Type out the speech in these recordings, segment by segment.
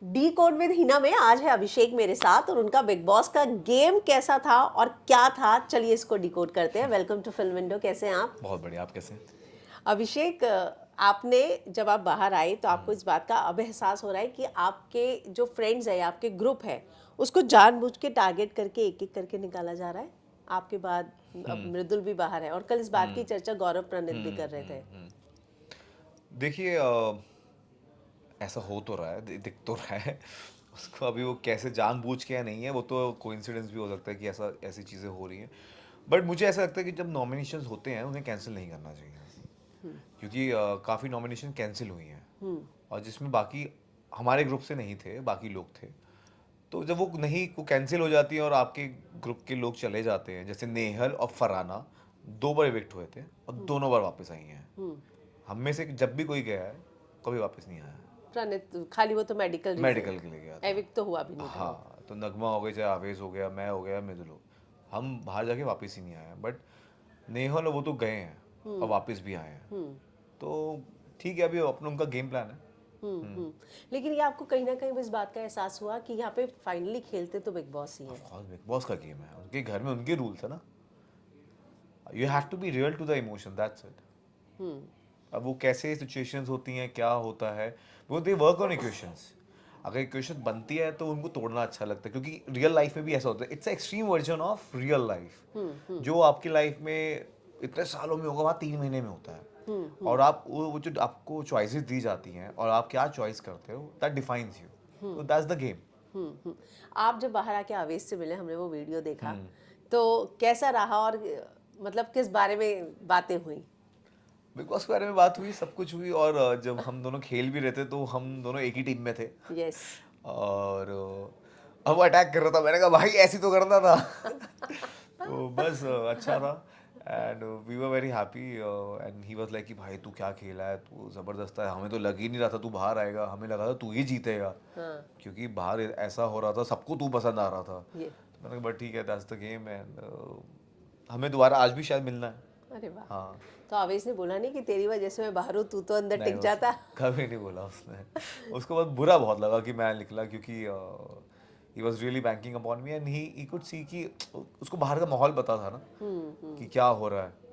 D code with Hina में आज है अभिषेक मेरे साथ और उनका बिग बॉस का गेम कैसा था और क्या था, चलिए इसको डिकोड करते हैं। Welcome to film window. कैसे हैं आप? बहुत बढ़िया। आप कैसे हैं? अभिषेक, आपने जब आप बाहर आए तो आपको इस बात का अब एहसास हो रहा है कि आपके जो फ्रेंड्स है, आपके ग्रुप है, उसको जानबूझ के टारगेट करके एक एक करके निकाला जा रहा है। आपके बाद अब मृदुल भी बाहर है और कल इस बात की चर्चा गौरव प्रणित भी कर रहे थे। देखिए, ऐसा हो तो रहा है, दिख तो रहा है। उसको अभी वो कैसे जानबूझ के या नहीं है, वो तो कोइंसिडेंस भी हो सकता है कि ऐसा ऐसी चीज़ें हो रही हैं। बट मुझे ऐसा लगता है कि जब नॉमिनेशंस होते हैं उन्हें कैंसिल नहीं करना चाहिए, क्योंकि काफ़ी नॉमिनेशन कैंसिल हुई हैं और जिसमें बाकी हमारे ग्रुप से नहीं थे, बाकी लोग थे। तो जब वो नहीं वो कैंसिल हो जाती है और आपके ग्रुप के लोग चले जाते हैं, जैसे नेहल और फराना 2 बार इविक्ट हुए थे और दोनों बार वापस आई हैं। हम में से जब भी कोई गया है कभी वापस नहीं आया। प्रणित खाली वो तो मेडिकल रीजन, मेडिकल के लिए गया था। एविक तो हुआ भी नहीं था वो। हाँ, तो नगमा हो गई, चाहे आवेश हो गया, मैं हो गया, मृदुल हो, हम बाहर जाके वापस ही नहीं आए। बट नेहल और वो तो गए हैं और वापस भी आए हैं। तो ठीक है, अभी अपना उनका गेम प्लान है। लेकिन ये आपको कहीं ना कहीं इस बात का एहसास हुआ कि यहाँ पे फाइनली खेलते तो बिग बॉस ही हैं। ऑफ कोर्स बिग बॉस का गेम है, उनके घर में उनके रूल्स है ना। You have to be real to the emotion, that's it. अब वो कैसे सिचुएशंस होती हैं, क्या होता है, वो दे वर्क ऑन इक्वेशंस। अगर इक्वेशन बनती है तो उनको तोड़ना अच्छा लगता है, क्योंकि रियल लाइफ में भी ऐसा होता है। It's extreme version of real life. जो आपकी लाइफ में इतने सालों में होगा, वहाँ 3 महीने में होता है। और आप वो जो आपको चॉइसेस दी जाती हैं और आप क्या चॉइस करते हो, दैट डिफाइंस यू। तो दैट्स द गेम। आप जब बाहर आके आवेश से मिले, हमने वो वीडियो देखा, तो कैसा रहा और मतलब किस बारे में बातें हुई? बिग बॉस के बारे में बात हुई, सब कुछ हुई। और जब हम दोनों खेल भी रहे थे तो हम दोनों एक ही टीम में थे। यस। और अब वो अटैक कर रहा था, मैंने कहा भाई ऐसी तो करना था। तो बस अच्छा था। And we were very happy. And he was like कि भाई तू क्या खेला है, तू ज़बरदस्त है, हमें तो लग ही नहीं रहा था तू बाहर आएगा, हमें लगा था तू ही जीतेगा। हाँ, क्योंकि बाहर ऐसा हो रहा था, सबको तू पसंद आ रहा था। ये। तो मैंने कहा बट ठीक है, दैट्स द गेम। एंड हमें दोबारा आज भी शायद मिलना है। अरे वाह। हाँ। तो आवेश ने बोला नहीं कि तेरी वजह से मैं बाहर हूँ, तू तो अंदर नहीं, टिक जाता? कभी नहीं बोला उसने। उसको बहुत बुरा बहुत लगा कि मैं निकला, क्योंकि he was really banking upon me. And he could see कि उसको बाहर का माहौल पता था ना कि क्या हो रहा है।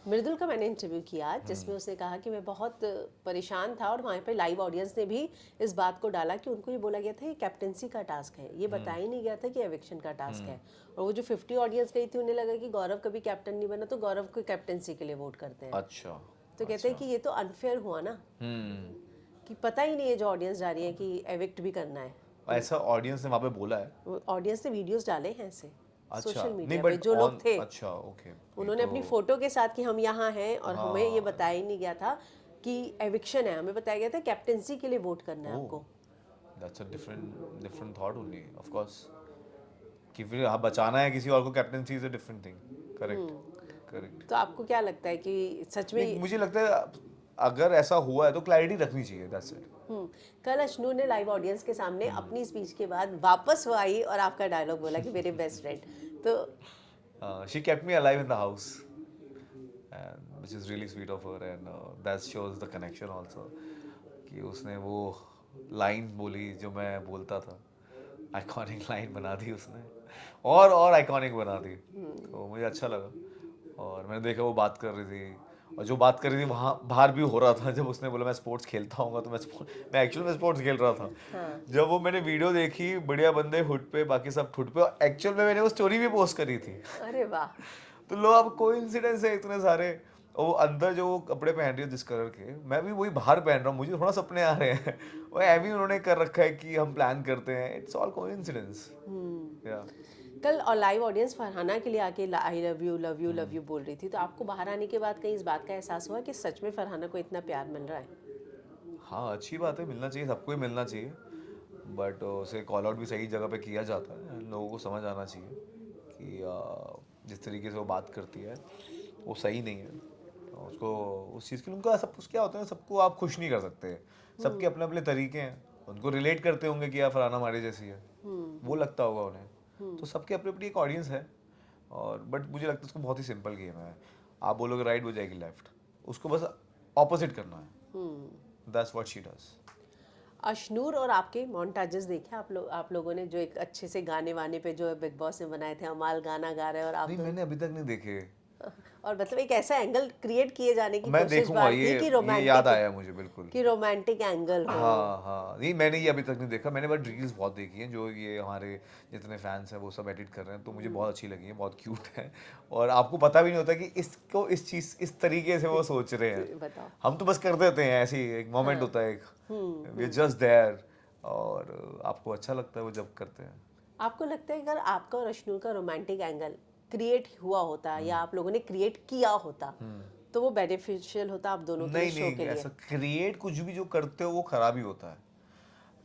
मृदुल का मैंने इंटरव्यू किया जिसमें उसने कहा कि मैं बहुत परेशान था और वहाँ पे लाइव ऑडियंस ने भी इस बात को डाला कि उनको ये बोला गया था ये कैप्टेंसी का टास्क है, ये बताया ही नहीं गया था कि एविक्शन का टास्क है। और वो जो 50 ऑडियंस गई थी, उन्हें लगा कि गौरव कभी कैप्टन नहीं बना तो गौरव को कैप्टेंसी के लिए वोट करते हैं। अच्छा। तो कहते हैं कि ये तो अनफेयर हुआ ना, कि पता ही नहीं है जो ऑडियंस जा रही है कि एविक्ट भी करना है। ऐसा ऑडियंस ने वहाँ पे बोला है? ऑडियंस ने वीडियोस डाले हैं ऐसे अच्छा, सोशल नहीं मीडिया पे, बट जो लोग ऑन, थे अच्छा ओके। उन्होंने अपनी फोटो के साथ कि हम यहाँ हैं और हमें ये हाँ। बताया ही नहीं गया था कि एविक्शन है, हमें बताया गया था कैप्टेंसी के लिए वोट करना है ओह, आपको। That's a different different thought only, of course. कि फिर हाँ, बचाना है किसी और को, captaincy is a different thing. Correct. Correct. तो आपको क्या लगता है कि सच में नहीं, मुझे लगता है अगर ऐसा हुआ है तो क्लैरिटी रखनी चाहिए, दैट्स इट। कल अश्नू ने लाइव ऑडियंस के सामने अपनी स्पीच के बाद वापस वो आई और आपका डायलॉग बोला कि मेरे बेस्ट फ्रेंड, तो She kept me alive in the house, and which is really sweet of her, and that shows the connection also. कि उसने वो लाइन बोली जो मैं बोलता था, आइकॉनिक लाइन बना दी उसने, और आइकॉनिक बना दी। तो मुझे अच्छा लगा। और मैंने देखा वो बात कर रही थी, और जो बात कर रही थी वहाँ बाहर भी हो रहा था। जब उसने बोला मैं स्पोर्ट्स खेलता हूँ, तो मैं एक्चुअल में स्पोर्ट्स खेल रहा था। हाँ। जब वो मैंने वीडियो देखी, बढ़िया बंदे हुड पे, बाकी सब ठुड पे, और एक्चुअल में मैंने वो स्टोरी भी पोस्ट करी थी। अरे वाह। तो लो, अब कोइंसिडेंस है इतने सारे। और वो अंदर जो वो कपड़े पहन रही है जिस कलर के, मैं भी वही बाहर पहन रहा हूँ, मुझे थोड़ा सपने आ रहे हैं। वो एवी उन्होंने कर रखा है कि हम प्लान करते हैं, इट्स ऑल कोइंसिडेंस। या कल और लाइव ऑडियंस फरहाना के लिए आके I love you love you love you बोल रही थी, तो आपको बाहर आने के बाद कहीं इस बात का एहसास हुआ कि सच में फरहाना को इतना प्यार मिल रहा है? हाँ, अच्छी बात है, मिलना चाहिए, सबको ही मिलना चाहिए। बट उसे कॉल आउट भी सही जगह पे किया जाता है। लोगों को समझ आना चाहिए कि जिस तरीके से वो बात करती है वो सही नहीं है। उसको उस चीज़ के लिए, उनका सब कुछ क्या होता है, सबको आप खुश नहीं कर सकते। सबके अपने अपने तरीके हैं। उनको रिलेट करते होंगे कि यार फलाना हमारे जैसी है, वो लगता होगा उन्हें। तो सबके अपनी अपनी एक ऑडियंस है। और बट मुझे लगता है उसको बहुत ही सिंपल गेम है। आप बोलोगे राइट, वो जाएगी लेफ्ट, उसको बस ऑपोजिट करना है। That's what she does. Ashnoor और आपके मोन्टाजेस देखे आप लोगों ने जो एक अच्छे से गाने वाने पे जो बिग बॉस ने बनाए थे, अमाल गाना गा रहे हैं और आप नहीं, दोनों मैंने अभी तक नहीं देखे। और मतलब एक ऐसा एंगल क्रिएट किए जाने की मैं कोशिश देखूंगा, बार थी ये याद आया मुझे बिल्कुल। कि रोमांटिक एंगल हो। हाँ हाँ, नहीं मैंने ये अभी तक नहीं देखा। मैंने बस रील्स बहुत देखी हैं, जो ये हमारे जितने फैंस हैं वो सब एडिट कर रहे हैं, तो मुझे बहुत अच्छी लगी है, बहुत क्यूट है। और आपको पता भी नहीं होता कि इसको इस चीज़ इस तरीके से वो सोच रहे हैं। बताओ। हम तो बस कर देते हैं ऐसे ही, एक मोमेंट हाँ। होता है एक, वी आर जस्ट देयर, और आपको अच्छा लगता है वो जब करते हैं। आपको लगता है अगर आपका और अशनूर का रोमांटिक एंगल क्रिएट हुआ होता या आप लोगों ने क्रिएट किया होता तो वो बेनिफिशियल होता आप दोनों के लिए, नहीं शो नहीं, के लिए? ऐसा क्रिएट कुछ भी जो करते हो वो खराब ही होता है।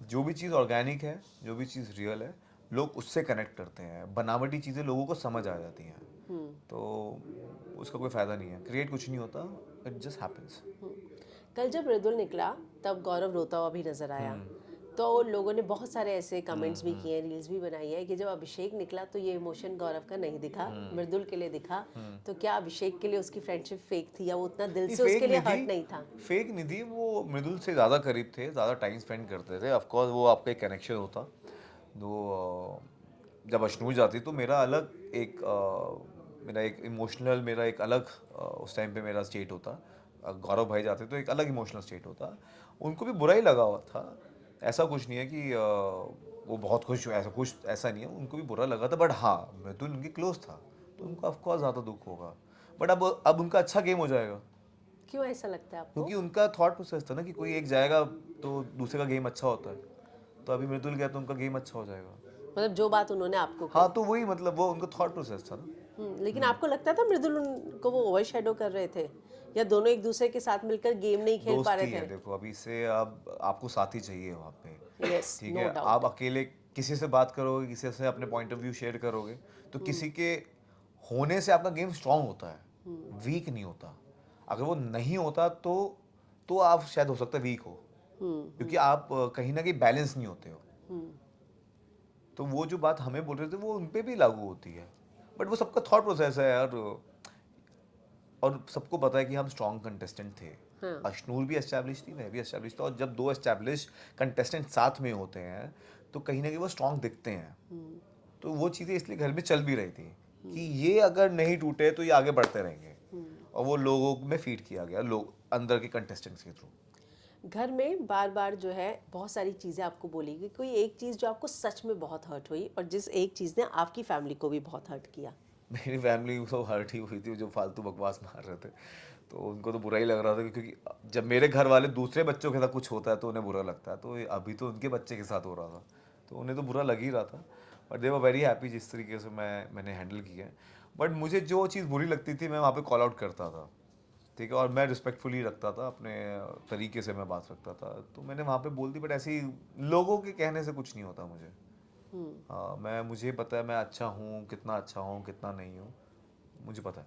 जो भी चीज़ ऑर्गेनिक है, जो भी चीज़ रियल है, लोग उससे कनेक्ट करते हैं। बनावटी चीज़ें लोगों को समझ आ जाती हैं, तो उसका कोई फ़ायदा नहीं है। क्रिएट कुछ नहीं होता, इट जस्ट हैपेंस। कल जब मृदुल निकला तब गौरव रोता हुआ भी नजर आया, तो लोगों ने बहुत सारे ऐसे कमेंट्स भी किए, रील्स भी बनाई है कि जब अभिषेक निकला तो ये इमोशन गौरव का नहीं दिखा, मृदुल के लिए दिखा। तो क्या अभिषेक के लिए उसकी फ्रेंडशिप फेक थी या वो उतना दिल नहीं, से फेक उसके लिए नहीं हर्ट नहीं थी, था? फेक नहीं थी। वो मृदुल से ज़्यादा करीब थे, ज़्यादा टाइम स्पेंड करते थे। ऑफ कोर्स वो आपका एक कनेक्शन होता। तो जब अशनूर जाती तो मेरा अलग एक मेरा एक इमोशनल, मेरा एक अलग उस टाइम पे मेरा स्टेट होता। गौरव भाई जाते तो एक अलग इमोशनल स्टेट होता। उनको भी बुरा ही लगा हुआ था, ऐसा कुछ नहीं है कि वो बहुत खुश हुए, ऐसा कुछ ऐसा नहीं है। उनको भी बुरा लगा था, बट हाँ मृदुल उनकी क्लोज था, तो उनको ऑफकोर्स ज़्यादा दुख होगा। बट अब उनका अच्छा गेम हो जाएगा, क्यों ऐसा लगता है आपको? क्योंकि उनका थॉट प्रोसेस था ना कि कोई एक जाएगा तो दूसरे का गेम अच्छा होता है। तो अभी मृदुल गया तो उनका गेम अच्छा हो जाएगा। मतलब जो बात उन्होंने आपको हाँ, कही। तो वही मतलब वो उनका थॉट प्रोसेस था ना। लेकिन आपको लगता था मृदुल उनको वो ओवर शेडो कर रहे थे या दोनों एक दूसरे के साथ मिलकर गेम नहीं खेल पा रहे दोस्ती है, थे? देखो अभी से अब आपको साथी चाहिए वहाँ पे। यस, ठीक नो है, आप डाउट। अकेले किसी से बात करोगे, किसी से अपने पॉइंट ऑफ व्यू शेयर करोगे, तो किसी के होने से आपका गेम स्ट्रांग होता है, वीक नहीं होता। अगर वो नहीं होता तो आप शायद हो सकता है वीक हो, क्योंकि आप कहीं ना कहीं बैलेंस नहीं होते हो। तो वो जो बात हमें बोल रहे थे वो उन पे भी लागू होती है, बट वो सबका थॉट प्रोसेस है यार। और सबको पता है कि हम स्ट्रॉन्ग कंटेस्टेंट थे। हाँ। अशनूर भी एस्टैब्लिश थी, मैं भी एस्टैब्लिश था, और जब दो एस्टैब्लिश कंटेस्टेंट साथ में होते हैं तो कहीं ना कहीं वो स्ट्रॉन्ग दिखते हैं। तो वो चीज़ें इसलिए घर में चल भी रही थी कि ये अगर नहीं टूटे तो ये आगे बढ़ते रहेंगे, और वो लोगों में फीड किया गया, लोग अंदर के कंटेस्टेंट्स के थ्रू। घर में बार बार जो है बहुत सारी चीज़ें आपको बोली गई, कोई एक चीज़ जो आपको सच में बहुत हर्ट हुई और जिस एक चीज़ ने आपकी फैमिली को भी बहुत हर्ट किया? मेरी फैमिली तो हर्ट ही हुई थी, जो फालतू बकवास मार रहे थे, तो उनको तो बुरा ही लग रहा था, क्योंकि जब मेरे घर वाले दूसरे बच्चों के साथ कुछ होता है तो उन्हें बुरा लगता है, तो अभी तो उनके बच्चे के साथ हो रहा था, तो उन्हें तो बुरा लग ही रहा था। But they were very happy जिस तरीके से मैंने हैंडल किया है। बट मुझे जो चीज़ बुरी लगती थी मैं वहाँ पे कॉल आउट करता था, ठीक है, और मैं रिस्पेक्टफुली रखता था, अपने तरीके से मैं बात रखता था, तो मैंने वहाँ पे बोल दी। बट ऐसे ही लोगों के कहने से कुछ नहीं होता मुझे। हाँ, मुझे पता है मैं अच्छा हूँ, कितना अच्छा हूँ कितना नहीं हूँ, मुझे पता है।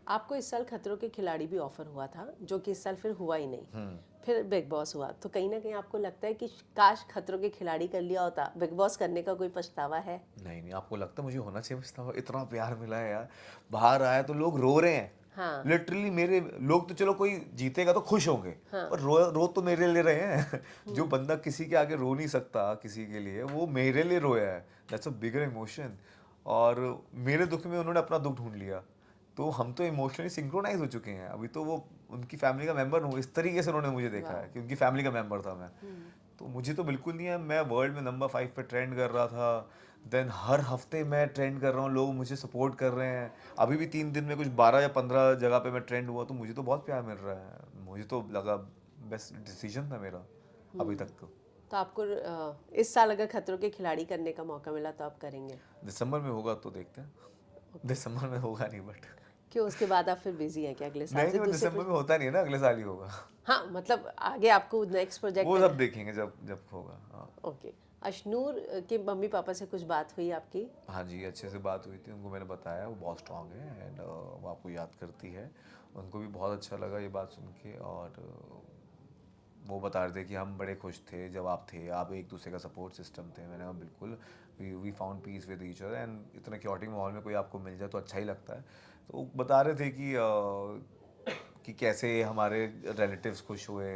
आपको इस साल खतरों के खिलाड़ी भी ऑफर हुआ था जो कि इस साल फिर हुआ ही नहीं, फिर बिग बॉस हुआ, तो कहीं ना कहीं आपको लगता है कि काश खतरों के खिलाड़ी कर लिया होता? बिग बॉस करने का कोई पछतावा है? नहीं नहीं, आपको लगता है मुझे होना चाहिए पछतावा? इतना प्यार मिला है यार, बाहर आया तो लोग रो रहे हैं। हाँ। लिटरली मेरे लोग तो, चलो कोई जीतेगा तो खुश होंगे, पर रो तो मेरे लिए रहे हैं। जो बंदा किसी के आगे रो नहीं सकता किसी के लिए, वो मेरे लिए रोया है। That's a bigger emotion. और मेरे दुख में उन्होंने अपना दुख ढूंढ लिया, तो हम तो इमोशनली सिंक्रोनाइज हो चुके हैं। अभी तो वो उनकी फैमिली का मेंबर हूँ, इस तरीके से उन्होंने मुझे देखा है कि उनकी फैमिली का मेंबर था मैं। तो मुझे तो बिल्कुल नहीं है। मैं वर्ल्ड में नंबर 5 पे ट्रेंड कर रहा था, देन हर हफ्ते मैं ट्रेंड कर रहा हूँ, लोग मुझे सपोर्ट कर रहे हैं। अभी भी 3 दिन में कुछ 12 या 15 जगह पे मैं ट्रेंड हुआ, तो मुझे तो बहुत प्यार मिल रहा है। मुझे तो लगा बेस्ट डिसीजन था मेरा अभी तक। तो आपको इस साल अगर खतरों के खिलाड़ी करने का मौका मिला तो आप करेंगे? दिसंबर में होगा तो देखते हैं। दिसंबर में होगा नहीं, बट क्यों, उसके बाद आप फिर बिजी हैं क्या अगले साल नहीं से नहीं, वो दूसरे दिसंबर में होता नहीं है ना, अगले साल ही होगा। हाँ, मतलब आगे आपको नेक्स्ट प्रोजेक्ट वो करना सब देखेंगे जब जब होगा। हाँ। ओके। अशनूर के मम्मी पापा से कुछ बात हुई आपकी? हाँ जी, अच्छे से बात हुई थी, उनको मैंने बताया वो बहुत स्ट्रांग है, एंड वो आपको याद करती है। उनको भी बहुत अच्छा लगा ये बात सुन के, और वो बता रहे थे कि हम बड़े खुश थे जब आप थे, आप एक दूसरे का सपोर्ट सिस्टम थे। मैंने कहा बिल्कुल, we found peace with each other, and इतना क्योटिक माहौल में कोई आपको मिल जाए तो अच्छा ही लगता है। तो वो बता रहे थे कि कैसे हमारे रिलेटिव्स खुश हुए,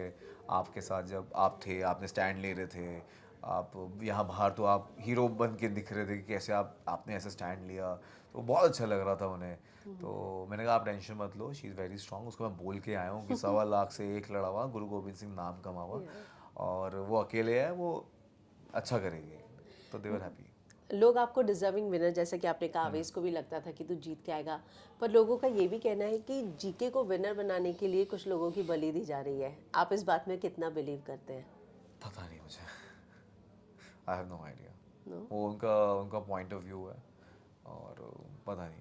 आपके साथ जब आप थे, आपने स्टैंड ले रहे थे, आप यहाँ बाहर तो आप हीरो बन के दिख रहे थे कि कैसे आपने ऐसे स्टैंड लिया, तो बहुत अच्छा लग रहा था उन्हें। तो मैंने कहा आप टेंशन मत लो, शी इज़ वेरी स्ट्रांग। उसको मैं बोल के आया हूँ कि 1.25 लाख से एक लड़ा हुआ, गुरु गोबिंद सिंह नाम कमा हुआ, और वो अकेले है, वो अच्छा करेगी। तो दे वर हैप्पी। लोग आपको डिजर्विंग विनर, जैसे कि आपने कहा आवेश को भी लगता था कि तू जीत के आएगा, पर लोगों का ये भी कहना है कि जीके को विनर बनाने के लिए कुछ लोगों की बलि दी जा रही है। आप इस बात में कितना बिलीव करते हैं? पता नहीं मुझे, I have no idea. No. वो उनका उनका पॉइंट ऑफ व्यू है, और पता नहीं।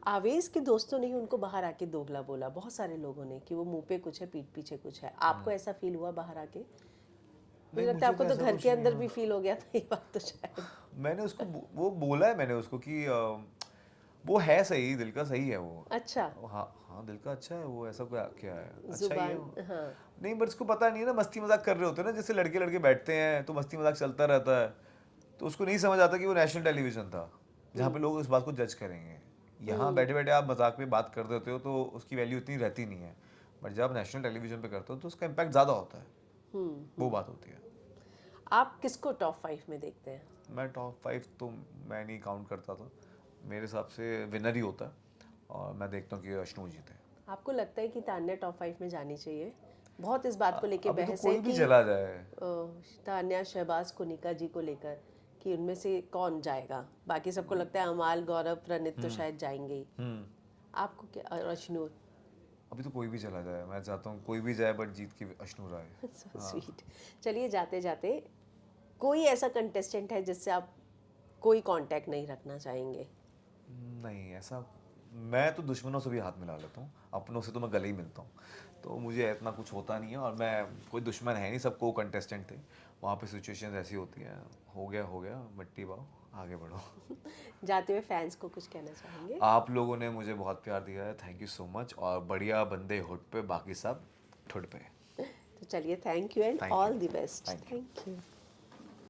आवेश के दोस्तों ने ही उनको बाहर आके दोगला बोला, बहुत सारे लोगों ने, कि वो मुंह पे कुछ है पीठ पीछे कुछ है। आपको ऐसा फील हुआ बाहर आके? मुझे नहीं, लगता है मुझे आपको तो तो ऐसा घर कुछ के नहीं अंदर है। भी फील हो गया था ये बात तो शायद। मैंने उसको वो बोला है मैंने उसको कि वो है सही, दिल का सही है वो। अच्छा। हाँ हाँ, दिल का अच्छा है वो, ऐसा क्या क्या है, अच्छा ही है जुबान, वो। हाँ। नहीं, बट उसको पता नहीं है ना, मस्ती मजाक कर रहे होते हैं ना, जैसे लड़के लड़के बैठते हैं तो मस्ती मजाक चलता रहता है, तो उसको नहीं समझ आता कि वो नेशनल टेलीविजन था जहाँ पे लोग इस बात को जज करेंगे। यहाँ बैठे बैठे आप मजाक में बात कर देते हो तो उसकी वैल्यू इतनी रहती नहीं है, बट जब आप नेशनल टेलीविजन पे करते हो तो उसका इम्पैक्ट ज़्यादा होता है, वो बात होती है। आप किसको टॉप 5 में देखते हैं? मैं टॉप 5 तो मैं नहीं काउंट करता था, मेरे हिसाब से विनर ही होता है, और मैं देखता हूँ कि अश्नु जीते। आपको लगता है कि तान्या टॉप 5 में जानी चाहिए? बहुत इस बात को लेके अभी तो बहस है कोई भी कि चला जाए। तान्या, शहबाज, कुनिका जी को लेकर, कि उनमें से कौन जाएगा। बाकी सबको लगता है अमाल, गौरव, प्रणीत तो शायद जाएंगे ही। आपको क्या, और अश्नू? अभी तो कोई भी चला जाए, मैं चाहता हूँ कोई भी जाए बट जीत के अश्नु राय। So sweet. चलिए, जाते जाते कोई ऐसा कंटेस्टेंट है जिससे आप कोई कांटेक्ट नहीं रखना चाहेंगे? नहीं ऐसा, मैं तो दुश्मनों से भी हाथ मिला लेता हूँ, अपनों से तो मैं गले ही मिलता हूँ, तो मुझे इतना कुछ होता नहीं है, और मैं कोई दुश्मन है नहीं, सब को कंटेस्टेंट थे, वहाँ पे सिचुएशन ऐसी होती है, हो गया मिट्टी पाओ, आगे बढ़ो। जाते हुए फैंस को कुछ कहना चाहेंगे? आप लोगों ने मुझे बहुत प्यार दिया है, थैंक यू सो मच, और बढ़िया बंदे हुड पे, बाकी सब ठुड पे। तो चलिए, thank you and thank you, all the best. Thank you. Thank you.